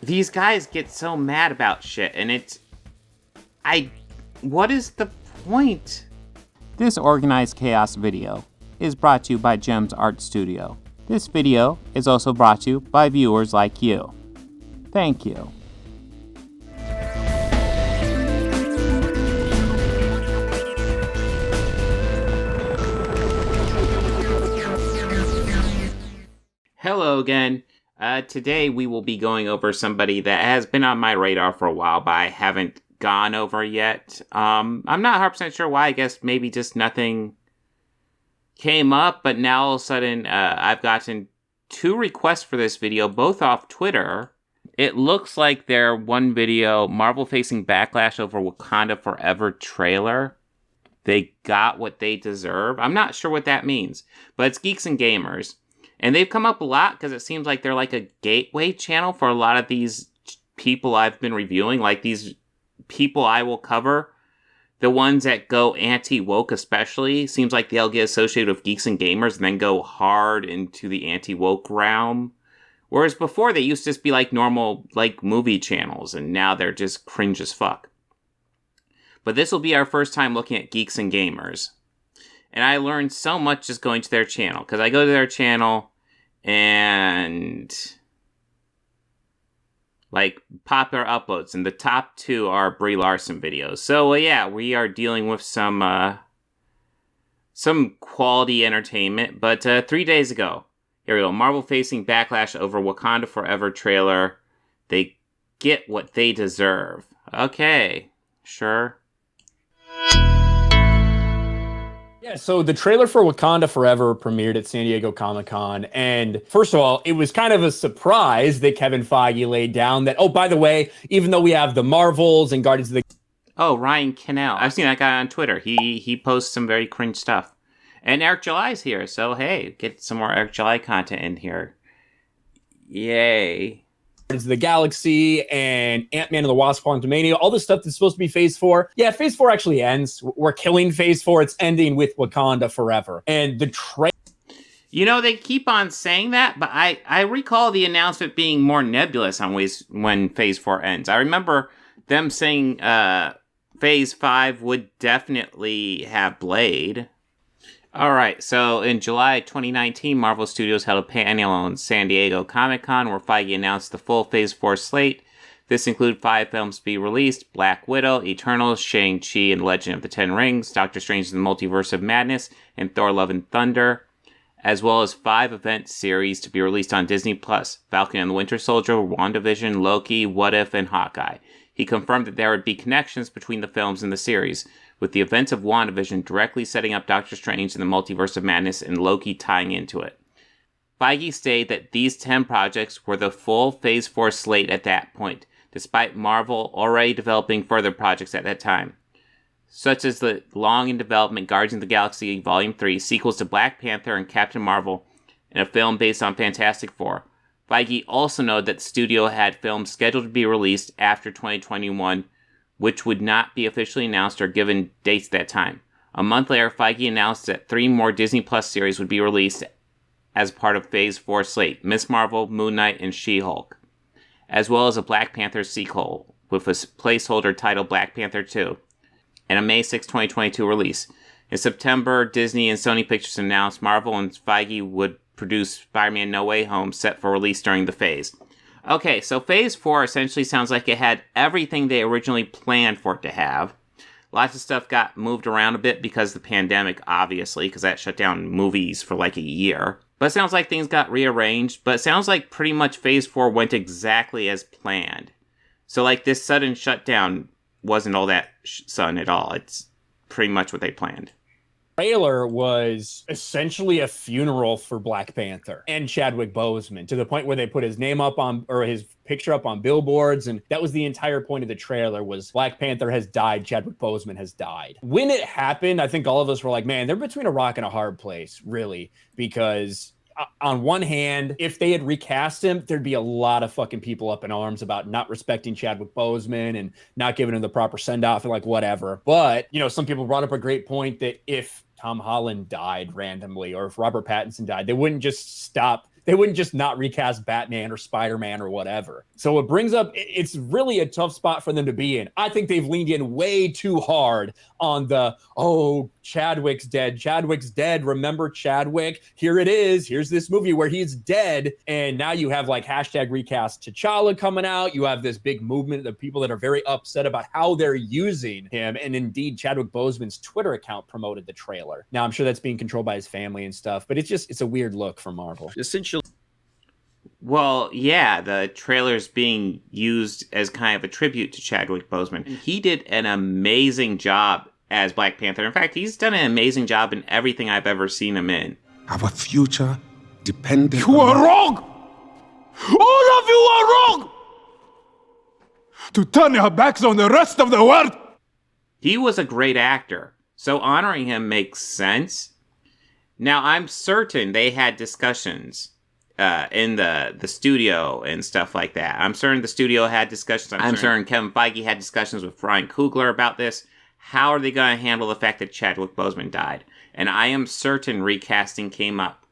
These guys get so mad about shit, and what is the point? This organized chaos video is brought to you by Gems Art Studio. This video is also brought to you by viewers like you. Thank you. Hello again. Today we will be going over somebody that has been on my radar for a while, but I haven't gone over yet. I'm not 100% sure why. I guess maybe just nothing came up, but now all of a sudden I've gotten 2 requests for this video, both off Twitter. It looks like their one video, Marvel facing backlash over Wakanda Forever trailer. They got what they deserve. I'm not sure what that means, but it's Geeks and Gamers. And they've come up a lot because it seems like they're like a gateway channel for a lot of these people I've been reviewing. Like these people I will cover, the ones that go anti-woke especially, seems like they'll get associated with Geeks and Gamers and then go hard into the anti-woke realm. Whereas before they used to just be like normal like movie channels, and now they're just cringe as fuck. But this will be our first time looking at Geeks and Gamers. And I learned so much just going to their channel. Because I go to their channel and like popular uploads. And the top 2 are Brie Larson videos. So yeah, we are dealing with some quality entertainment. But 3 days ago, here we go. Marvel facing backlash over Wakanda Forever trailer. They get what they deserve. Okay, sure. Yeah, so the trailer for Wakanda Forever premiered at San Diego Comic-Con, and first of all, it was kind of a surprise that Kevin Feige laid down that, oh, by the way, even though we have the Marvels and Guardians of the... Oh, Ryan Cannell. I've seen that guy on Twitter. He posts some very cringe stuff. And Eric July's here, so hey, get some more Eric July content in here. Yay. Guardians of the Galaxy and Ant-Man and the Wasp: Quantumania, all this stuff that's supposed to be Phase 4. Yeah, Phase 4 actually ends. We're killing Phase 4. It's ending with Wakanda Forever. And the You know, they keep on saying that, but I recall the announcement being more nebulous on ways when Phase 4 ends. I remember them saying Phase 5 would definitely have Blade. Alright, so in July 2019, Marvel Studios held a panel on San Diego Comic-Con where Feige announced the full Phase 4 slate. This included 5 films to be released: Black Widow, Eternals, Shang-Chi and Legend of the Ten Rings, Doctor Strange and the Multiverse of Madness, and Thor: Love and Thunder, as well as 5 event series to be released on Disney+, Falcon and the Winter Soldier, WandaVision, Loki, What If, and Hawkeye. He confirmed that there would be connections between the films and the series, with the events of WandaVision directly setting up Doctor Strange and the Multiverse of Madness and Loki tying into it. Feige stated that these 10 projects were the full Phase 4 slate at that point, despite Marvel already developing further projects at that time, such as the long-in-development Guardians of the Galaxy Volume 3, sequels to Black Panther and Captain Marvel, and a film based on Fantastic Four. Feige also noted that the studio had films scheduled to be released after 2021, which would not be officially announced or given dates at that time. A month later, Feige announced that 3 more Disney Plus series would be released as part of Phase 4 slate: Ms. Marvel, Moon Knight, and She-Hulk, as well as a Black Panther sequel with a placeholder titled Black Panther 2, and a May 6, 2022 release. In September, Disney and Sony Pictures announced Marvel and Feige would produce Spider-Man No Way Home, set for release during the phase. Okay, so Phase 4 essentially sounds like it had everything they originally planned for it to have. Lots of stuff got moved around a bit because of the pandemic, obviously, because that shut down movies for like a year. But it sounds like things got rearranged, but it sounds like pretty much Phase 4 went exactly as planned. So like this sudden shutdown wasn't all that sudden at all. It's pretty much what they planned. Trailer was essentially a funeral for Black Panther and Chadwick Boseman, to the point where they put his name up on, or his picture up on billboards, and that was the entire point of the trailer, was Black Panther has died, Chadwick Boseman has died. When it happened, I think all of us were like, man, they're between a rock and a hard place, really, because on one hand, if they had recast him, there'd be a lot of fucking people up in arms about not respecting Chadwick Boseman and not giving him the proper send-off and like whatever. But, you know, some people brought up a great point that if Tom Holland died randomly or if Robert Pattinson died, they wouldn't just stop They wouldn't just not recast Batman or Spider-Man or whatever. So it brings up, it's really a tough spot for them to be in. I think they've leaned in way too hard on the, oh, Chadwick's dead. Chadwick's dead. Remember Chadwick? Here it is. Here's this movie where he's dead. And now you have like hashtag recast T'Challa coming out. You have this big movement of people that are very upset about how they're using him. And indeed, Chadwick Boseman's Twitter account promoted the trailer. Now, I'm sure that's being controlled by his family and stuff, but it's a weird look for Marvel. Essentially. Well, yeah, the trailer's being used as kind of a tribute to Chadwick Boseman. He did an amazing job as Black Panther. In fact, he's done an amazing job in everything I've ever seen him in. Our future depended You are wrong! All of you are wrong! To turn your backs on the rest of the world! He was a great actor, so honoring him makes sense. Now, I'm certain they had discussions in the studio and stuff like that. I'm certain the studio had discussions. I'm certain Kevin Feige had discussions with Ryan Coogler about this. How are they going to handle the fact that Chadwick Boseman died? And I am certain recasting came up.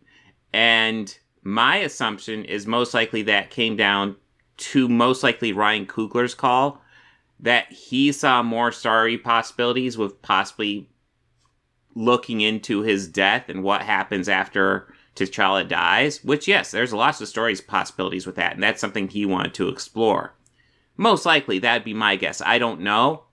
And my assumption is most likely that came down to most likely Ryan Coogler's call, that he saw more story possibilities with possibly looking into his death and what happens after T'Challa dies, which, yes, there's lots of stories possibilities with that, and that's something he wanted to explore. Most likely, that'd be my guess. I don't know.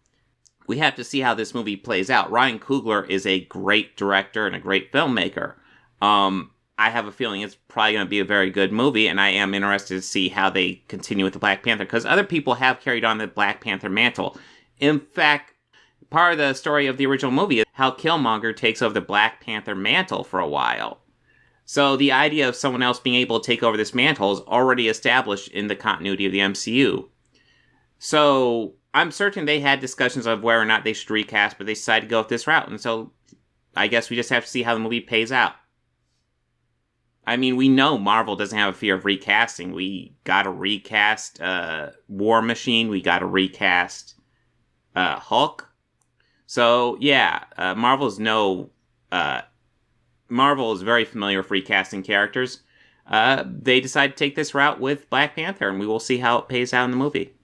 We have to see how this movie plays out. Ryan Coogler is a great director and a great filmmaker. I have a feeling it's probably going to be a very good movie, and I am interested to see how they continue with the Black Panther, because other people have carried on the Black Panther mantle. In fact, part of the story of the original movie is how Killmonger takes over the Black Panther mantle for a while. So the idea of someone else being able to take over this mantle is already established in the continuity of the MCU. So I'm certain they had discussions of whether or not they should recast, but they decided to go with this route. And so I guess we just have to see how the movie pays out. I mean, we know Marvel doesn't have a fear of recasting. We got to recast War Machine. We got to recast Hulk. So yeah, Marvel is very familiar with recasting characters. They decided to take this route with Black Panther, and we will see how it pays out in the movie.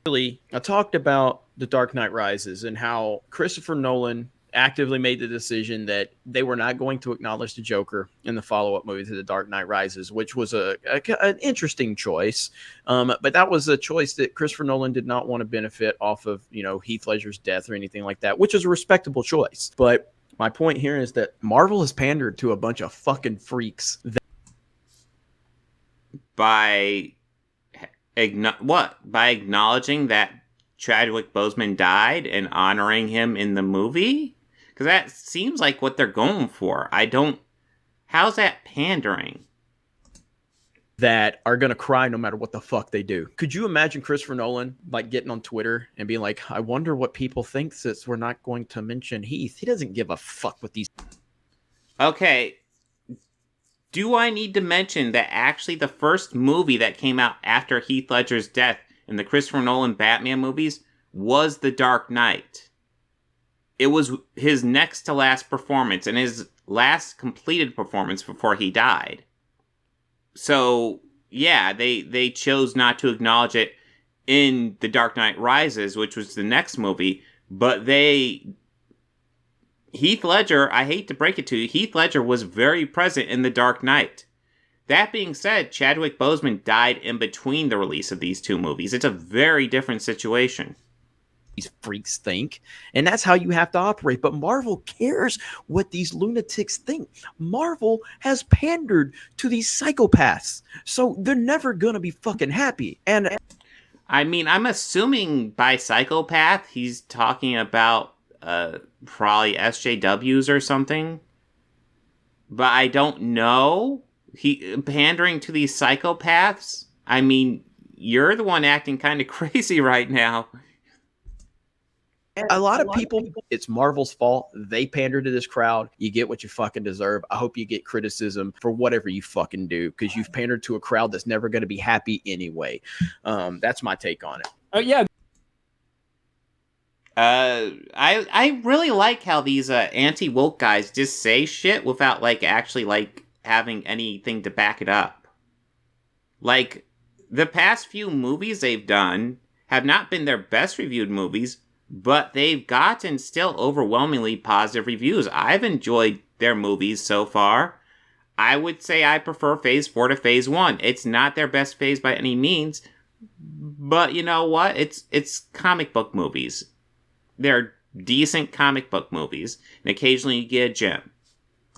I talked about The Dark Knight Rises and how Christopher Nolan actively made the decision that they were not going to acknowledge the Joker in the follow-up movie to The Dark Knight Rises, which was an interesting choice. But that was a choice that Christopher Nolan did not want to benefit off of, Heath Ledger's death or anything like that, which is a respectable choice. But my point here is that Marvel has pandered to a bunch of fucking freaks. By acknowledging that Chadwick Boseman died and honoring him in the movie? Because that seems like what they're going for. How's that pandering? That are going to cry no matter what the fuck they do. Could you imagine Christopher Nolan getting on Twitter and being like, I wonder what people think since we're not going to mention Heath. He doesn't give a fuck with these. Okay. Do I need to mention that actually the first movie that came out after Heath Ledger's death in the Christopher Nolan Batman movies was The Dark Knight? It was his next to last performance and his last completed performance before he died. So, yeah, they chose not to acknowledge it in The Dark Knight Rises, which was the next movie, but Heath Ledger, I hate to break it to you, Heath Ledger was very present in The Dark Knight. That being said, Chadwick Boseman died in between the release of these two movies. It's a very different situation. These freaks think, and that's how you have to operate. But Marvel cares what these lunatics think. Marvel has pandered to these psychopaths, so they're never gonna be fucking happy. And I mean, I'm assuming by psychopath he's talking about probably SJWs or something, but I don't know. He pandering to these psychopaths. I mean, you're the one acting kind of crazy right now. A lot of people, it's Marvel's fault. They pander to this crowd. You get what you fucking deserve. I hope you get criticism for whatever you fucking do, because you've pandered to a crowd that's never going to be happy anyway. That's my take on it. Yeah. I really like how these anti-woke guys just say shit without actually having anything to back it up. Like, the past few movies they've done have not been their best reviewed movies, but they've gotten still overwhelmingly positive reviews. I've enjoyed their movies so far. I would say I prefer Phase 4 to Phase 1. It's not their best phase by any means, but you know what? It's comic book movies. They're decent comic book movies, and occasionally you get a gem.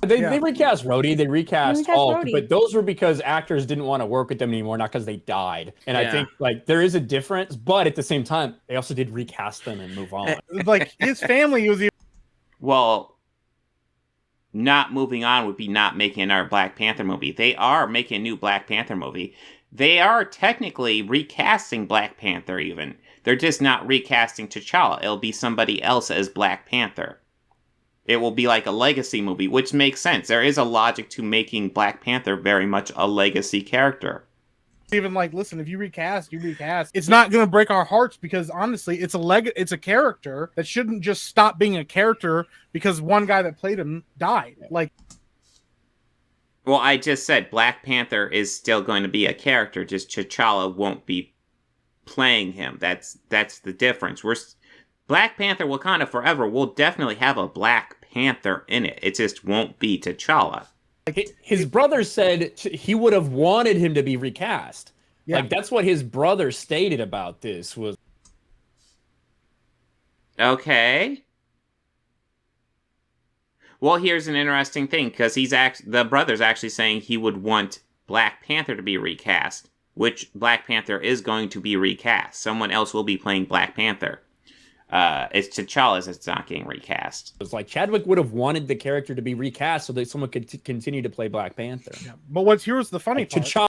They recast Rhodey, they recast Hulk, Rhodey. but those were because actors didn't want to work with them anymore, not because they died. And I think like there is a difference, but at the same time, they also did recast them and move on. Like his family was. Well, not moving on would be not making another Black Panther movie. They are making a new Black Panther movie. They are technically recasting Black Panther even. They're just not recasting T'Challa. It'll be somebody else as Black Panther. It will be like a legacy movie, which makes sense. There is a logic to making Black Panther very much a legacy character. Even like, listen, if you recast, it's not going to break our hearts because honestly, it's a character that shouldn't just stop being a character because one guy that played him died. Like, well, I just said Black Panther is still going to be a character, just T'Challa won't be playing him. That's the difference. Black Panther Wakanda Forever will definitely have a Black Panther in it. It just won't be T'Challa. Like his brother said he would have wanted him to be recast. Yeah. Like that's what his brother stated about this was. Okay. Well, here's an interesting thing because the brother's actually saying he would want Black Panther to be recast, which Black Panther is going to be recast. Someone else will be playing Black Panther. It's T'Challa's that's not getting recast. It's like Chadwick would have wanted the character to be recast so that someone could continue to play Black Panther. Yeah. But here's the funny part. T'Challa.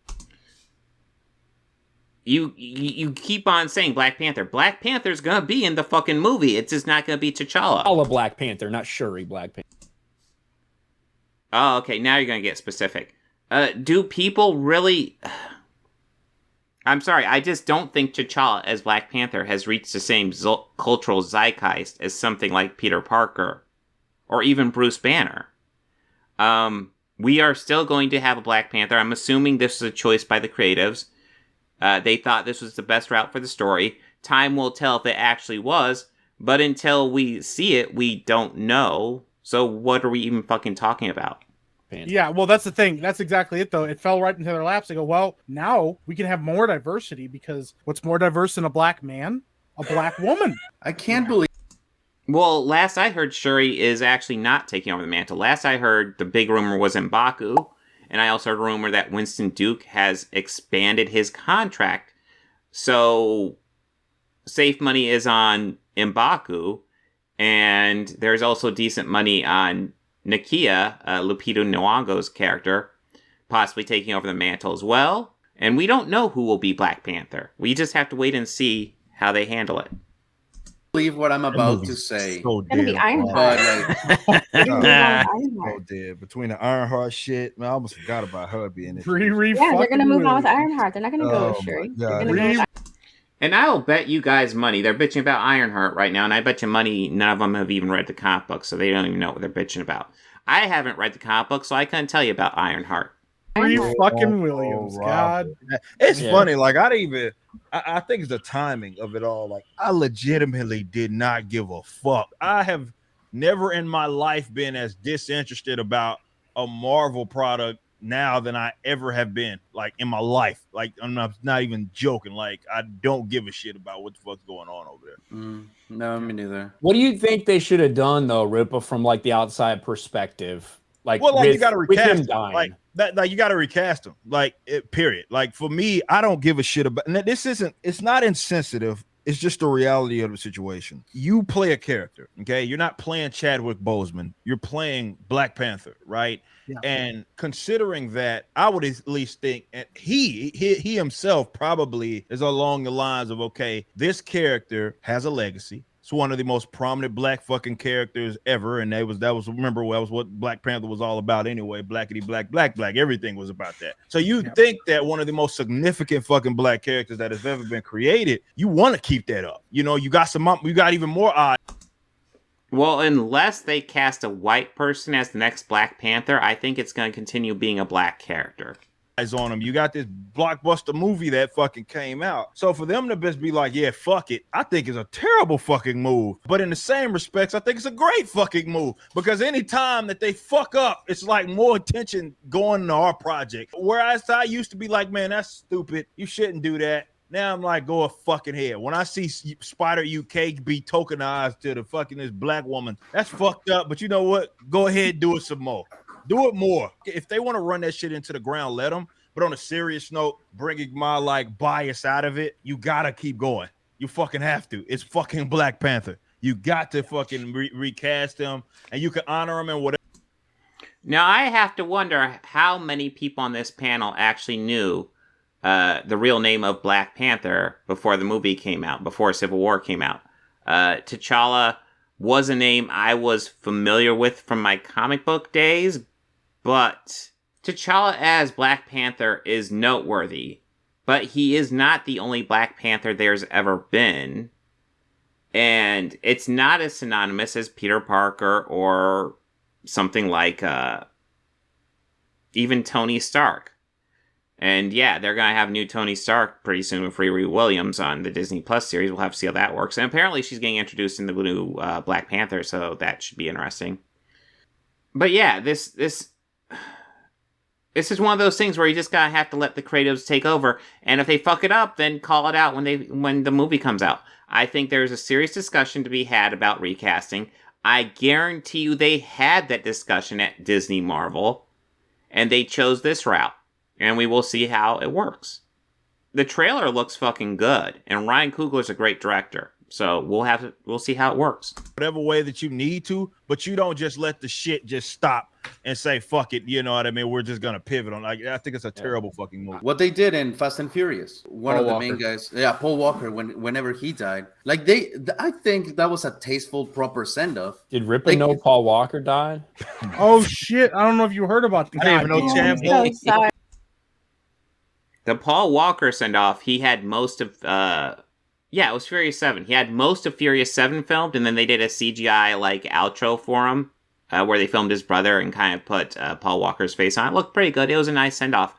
You keep on saying Black Panther. Black Panther's gonna be in the fucking movie. It's just not gonna be T'Challa. All of Black Panther, not Shuri Black Panther. Oh, okay. Now you're gonna get specific. Do people really? I'm sorry, I just don't think T'Challa as Black Panther has reached the same cultural zeitgeist as something like Peter Parker or even Bruce Banner. We are still going to have a Black Panther. I'm assuming this was a choice by the creatives. They thought this was the best route for the story. Time will tell if it actually was, but until we see it, we don't know. So what are we even fucking talking about? Yeah, well, that's the thing. That's exactly it, though. It fell right into their laps. They go, well, now we can have more diversity because what's more diverse than a black man? A black woman. I can't believe. Well, last I heard, Shuri is actually not taking over the mantle. Last I heard, the big rumor was M'Baku, and I also heard a rumor that Winston Duke has expanded his contract. So, safe money is on M'Baku, and there's also decent money on Nakia, Lupita Nyong'o's character, possibly taking over the mantle as well. And we don't know who will be Black Panther. We just have to wait and see how they handle it. Believe what I'm about to say. It's gonna be Ironheart. So dead. Between the Ironheart shit, man, I almost forgot about her being in it. Yeah, they're gonna move on with Ironheart. They're not gonna go with Shuri. They're gonna go with And I'll bet you guys money. They're bitching about Ironheart right now, and I bet you money none of them have even read the comic book, so they don't even know what they're bitching about. I haven't read the comic book, so I couldn't tell you about Ironheart. Free fucking Williams, God. It's funny, like I think it's the timing of it all. Like I legitimately did not give a fuck. I have never in my life been as disinterested about a Marvel product now than I ever have been, like in my life. Like I'm not even joking. Like I don't give a shit about what the fuck's going on over there. No, me neither. What do you think they should have done though, Ripa, from like the outside perspective? Like, you got to recast him. Like you got to recast him. Like, period. Like for me, I don't give a shit about. And it's not insensitive. It's just the reality of the situation. You play a character, okay? You're not playing Chadwick Boseman. You're playing Black Panther, right? Yeah. And considering that, I would at least think, and he himself probably is along the lines of, okay, this character has a legacy. It's one of the most prominent black fucking characters ever, and that was what Black Panther was all about anyway. Blackity black, black, black. Everything was about that. So you think that one of the most significant fucking black characters that has ever been created, you want to keep that up. You know, you got even more odds. Well, unless they cast a white person as the next Black Panther, I think it's going to continue being a black character. on them. You got this blockbuster movie that fucking came out. So for them to just be like, yeah, fuck it, I think it's a terrible fucking move. But in the same respects, I think it's a great fucking move, because any time that they fuck up, it's like more attention going to our project. Whereas I used to be like, man, that's stupid. You shouldn't do that. Now I'm like, go a fucking head. When I see Spider UK be tokenized to the fucking this black woman, that's fucked up. But you know what? Go ahead and do it some more. Do it more. If they want to run that shit into the ground, let them. But on a serious note, bringing my like bias out of it, you gotta keep going. You fucking have to. It's fucking Black Panther. You got to fucking recast him, and you can honor him and whatever. Now I have to wonder how many people on this panel actually knew the real name of Black Panther before the movie came out, before Civil War came out. T'Challa was a name I was familiar with from my comic book days, but T'Challa as Black Panther is noteworthy, but he is not the only Black Panther there's ever been, and it's not as synonymous as Peter Parker or something like even Tony Stark. And yeah, they're going to have new Tony Stark pretty soon with Riri Williams on the Disney Plus series. We'll have to see how that works. And apparently she's getting introduced in the new Black Panther, so that should be interesting. But yeah, this is one of those things where you just gotta have to let the creatives take over. And if they fuck it up, then call it out when the movie comes out. I think there's a serious discussion to be had about recasting. I guarantee you they had that discussion at Disney Marvel, and they chose this route. And we will see how it works. The trailer looks fucking good, and Ryan Coogler's a great director. So we'll see how it works. Whatever way that you need to, but you don't just let the shit just stop and say, fuck it, you know what I mean? We're just going to pivot on. Like, I think it's a terrible fucking move. What they did in Fast and Furious, one of the main guys, Paul Walker, whenever he died, like I think that was a tasteful, proper send-off. Did Ripper know Paul Walker died? Oh, shit. I don't know if you heard about that. I didn't even know So The Paul Walker send-off, he had most of... it was Furious 7. He had most of Furious 7 filmed, and then they did a CGI, like, outro for him, where they filmed his brother and kind of put Paul Walker's face on it. It looked pretty good. It was a nice send-off.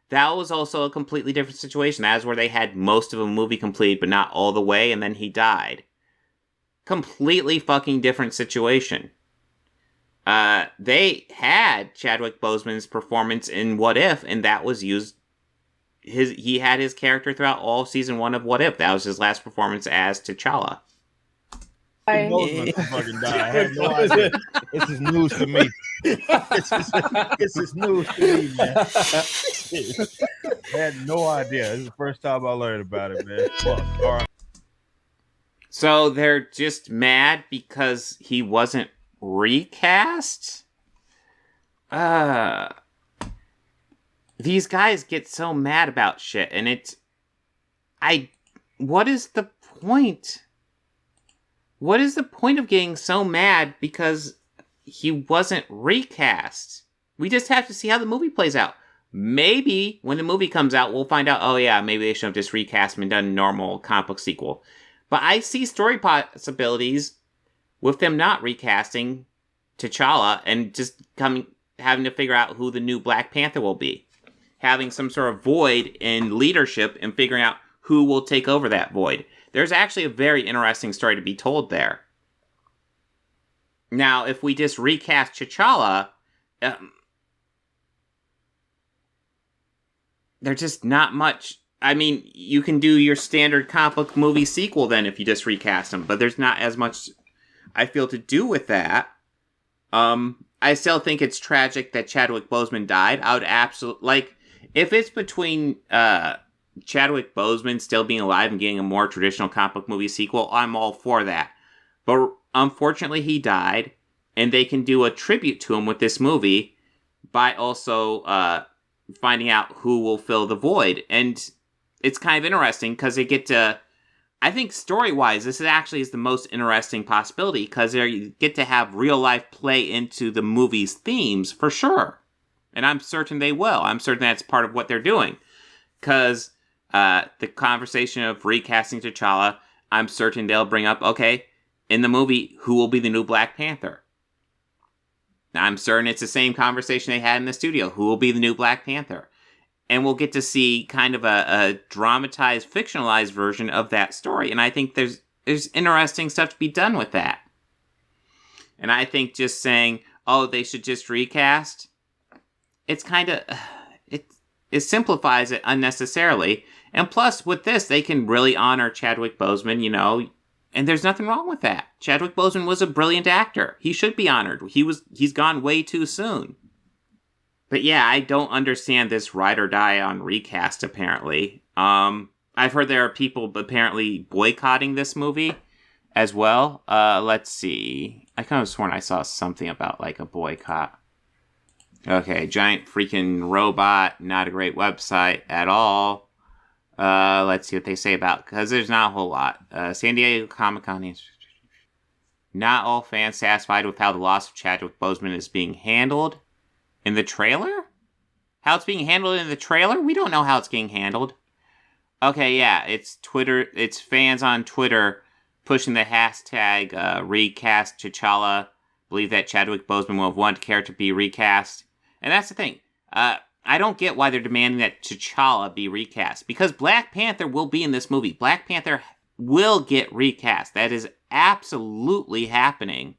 That was also a completely different situation. That was where they had most of a movie complete, but not all the way, and then he died. Completely fucking different situation. They had Chadwick Boseman's performance in What If, and that was used... He had his character throughout all season 1 of What If. That was his last performance as T'Challa. Fucking die. I had no idea. This is news to me. This is news to me, man. I had no idea. This is the first time I learned about it, man. Fuck. All right. So they're just mad because he wasn't recast? These guys get so mad about shit, and what is the point? What is the point of getting so mad because he wasn't recast? We just have to see how the movie plays out. Maybe when the movie comes out, we'll find out, oh yeah, maybe they should have just recast him and done a normal comic book sequel. But I see story possibilities with them not recasting T'Challa and just having to figure out who the new Black Panther will be. Having some sort of void in leadership and figuring out who will take over that void. There's actually a very interesting story to be told there. Now, if we just recast T'Challa, there's just not much. I mean, you can do your standard comic book movie sequel then if you just recast him, but there's not as much, I feel, to do with that. I still think it's tragic that Chadwick Boseman died. I would absolutely, if it's between Chadwick Boseman still being alive and getting a more traditional comic book movie sequel, I'm all for that. But unfortunately, he died, and they can do a tribute to him with this movie by also finding out who will fill the void. And it's kind of interesting because they get to... I think story-wise, this is the most interesting possibility because they get to have real-life play into the movie's themes, for sure. And I'm certain they will. I'm certain that's part of what they're doing. Because the conversation of recasting T'Challa, I'm certain they'll bring up, okay, in the movie, who will be the new Black Panther? Now, I'm certain it's the same conversation they had in the studio. Who will be the new Black Panther? and we'll get to see kind of a dramatized, fictionalized version of that story. And I think there's interesting stuff to be done with that. And I think just saying, oh, they should just recast, it's kind of, it simplifies it unnecessarily. And plus, with this, they can really honor Chadwick Boseman, and there's nothing wrong with that. Chadwick Boseman was a brilliant actor. He should be honored. He's gone way too soon. But yeah, I don't understand this ride or die on recast, apparently. I've heard there are people apparently boycotting this movie as well. Let's see. I kind of sworn I saw something about like a boycott. Okay, giant freaking robot, not a great website at all. Let's see what they say about, because there's not a whole lot. San Diego Comic-Con. Not all fans satisfied with how the loss of Chadwick Boseman is being handled in the trailer? How it's being handled in the trailer? We don't know how it's getting handled. Okay, yeah, it's Twitter. It's fans on Twitter pushing the hashtag recast T'Challa. Believe that Chadwick Boseman will have wanted character to be recast. And that's the thing. I don't get why they're demanding that T'Challa be recast. Because Black Panther will be in this movie. Black Panther will get recast. That is absolutely happening.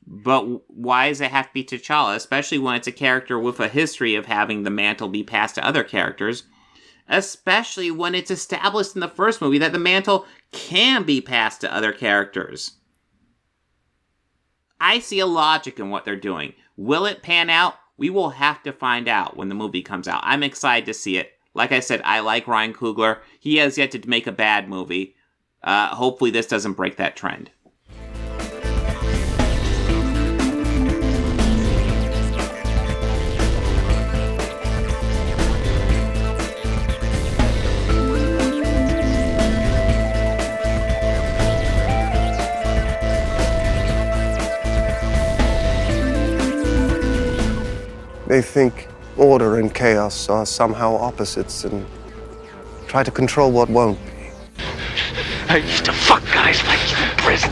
But why does it have to be T'Challa? Especially when it's a character with a history of having the mantle be passed to other characters. Especially when it's established in the first movie that the mantle can be passed to other characters. I see a logic in what they're doing. Will it pan out? We will have to find out when the movie comes out. I'm excited to see it. Like I said, I like Ryan Coogler. He has yet to make a bad movie. Hopefully this doesn't break that trend. They think order and chaos are somehow opposites and try to control what won't be. I used to fuck guys like you in prison.